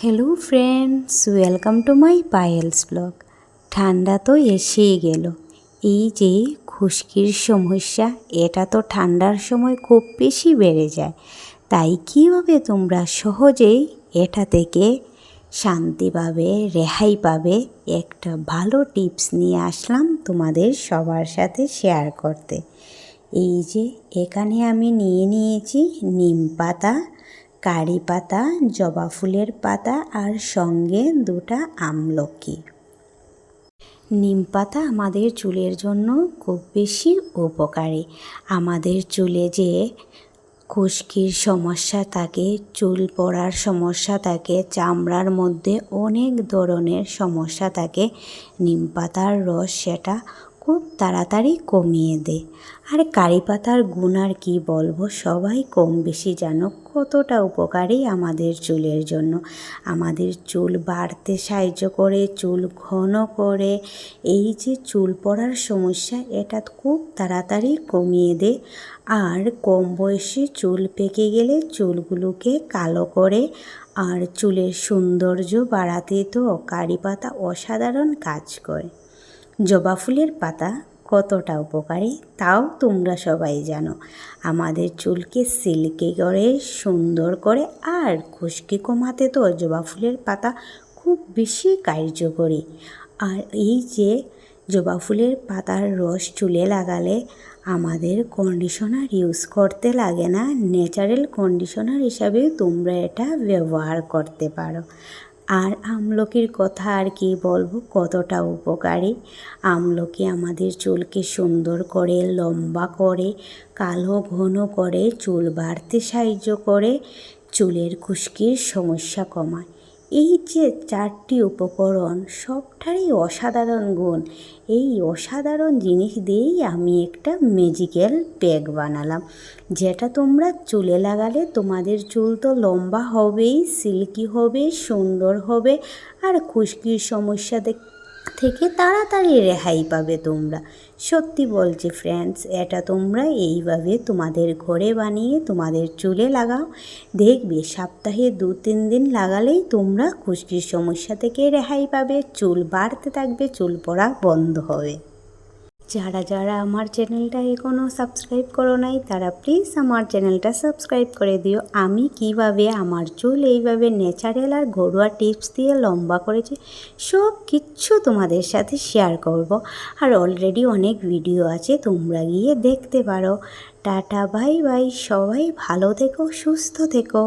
Hello friends, welcome to my Payel's blog. ঠান্ডা তো এসেই গেল। এই যে খুশকির সমস্যা, এটা তো ঠান্ডার সময় খুব বেশি বেড়ে যায়। তাই কীভাবে তোমরা সহজেই এটা থেকে শান্তি পাবে, রেহাই পাবে, একটা ভালো টিপস নিয়ে আসলাম তোমাদের সবার সাথে শেয়ার করতে। এই যে এখানে আমি নিয়ে নিয়েছি নিম পাতা, কারি পাতা, জবা ফুলের পাতা আর সঙ্গে 2টা আমলকি। নিম পাতা আমাদের চুলের জন্য খুব বেশি উপকারী। আমাদের চুলে যে খুশকির সমস্যা থাকে, চুল পড়ার সমস্যা থাকে, চামড়ার মধ্যে অনেক ধরনের সমস্যা থাকে, নিম পাতার রস সেটা খুব তাড়াতাড়ি কমিয়ে দেয়। আর কারি পাতার গুণ আর কী বলবো, সবাই কম বেশি জানো কতটা উপকারী আমাদের চুলের জন্য। আমাদের চুল বাড়তে সাহায্য করে, চুল ঘন করে, এই যে চুল পড়ার সমস্যা এটা খুব তাড়াতাড়ি কমিয়ে দেয়। আর কম বয়সে চুল পেকে গেলে চুলগুলোকে কালো করে আর চুলের সৌন্দর্য বাড়াতে তো কারি পাতা অসাধারণ কাজ করে। জবা ফুলের পাতা কতটা উপকারী তাও তোমরা সবাই জানো। আমাদের চুলকে সিল্কি করে, সুন্দর করে, আর খুশকি কমাতে তো জবা ফুলের পাতা খুব বেশি কার্যকরী। আর এই যে জবা ফুলের পাতার রস চুলে লাগালে আমাদের কন্ডিশনার ইউজ করতে লাগে না, ন্যাচারাল কন্ডিশনার হিসাবে তোমরা এটা ব্যবহার করতে পারো। আর আমলকির কথা আর কি বলবো, কতটা উপকারী। আমলকি আমাদের চুলকে সুন্দর করে, লম্বা করে, কালো ঘন করে, চুল বাড়তে সাহায্য করে, চুলের খুশকির সমস্যা কমায়। এই যে 4টি উপকরণ সবটারই অসাধারণ গুণ। এই অসাধারণ জিনিস দিয়েই আমি একটা ম্যাজিক্যাল প্যাক বানালাম, যেটা তোমরা চুলে লাগালে তোমাদের চুল তো লম্বা হবেই, সিল্কি হবে, সুন্দর হবে, আর খুশকির সমস্যা থেকে তাড়াতাড়ি রেহাই পাবে তোমরা। সত্যি বলছি ফ্রেন্ডস, এটা তোমরা এইভাবে তোমাদের ঘরে বানিয়ে তোমাদের চুলে লাগাও, দেখবে সপ্তাহে 2-3 দিন লাগালেই তোমরা খুশকির সমস্যা থেকে রেহাই পাবে, চুল বাড়তে থাকবে, চুল পড়া বন্ধ হবে। যারা যারা আমার চ্যানেলটা এখনও সাবস্ক্রাইব করো নাই তারা প্লিজ আমার চ্যানেলটা সাবস্ক্রাইব করে দিও। আমি কিভাবে আমার চুল এইভাবে ন্যাচারাল আর ঘরোয়া টিপস দিয়ে লম্বা করেছি সব কিচ্ছু তোমাদের সাথে শেয়ার করব। আর অলরেডি অনেক ভিডিও আছে, তোমরা গিয়ে দেখতে পারো। টাটা, বাই বাই, সবাই ভালো থেকো, সুস্থ থেকো।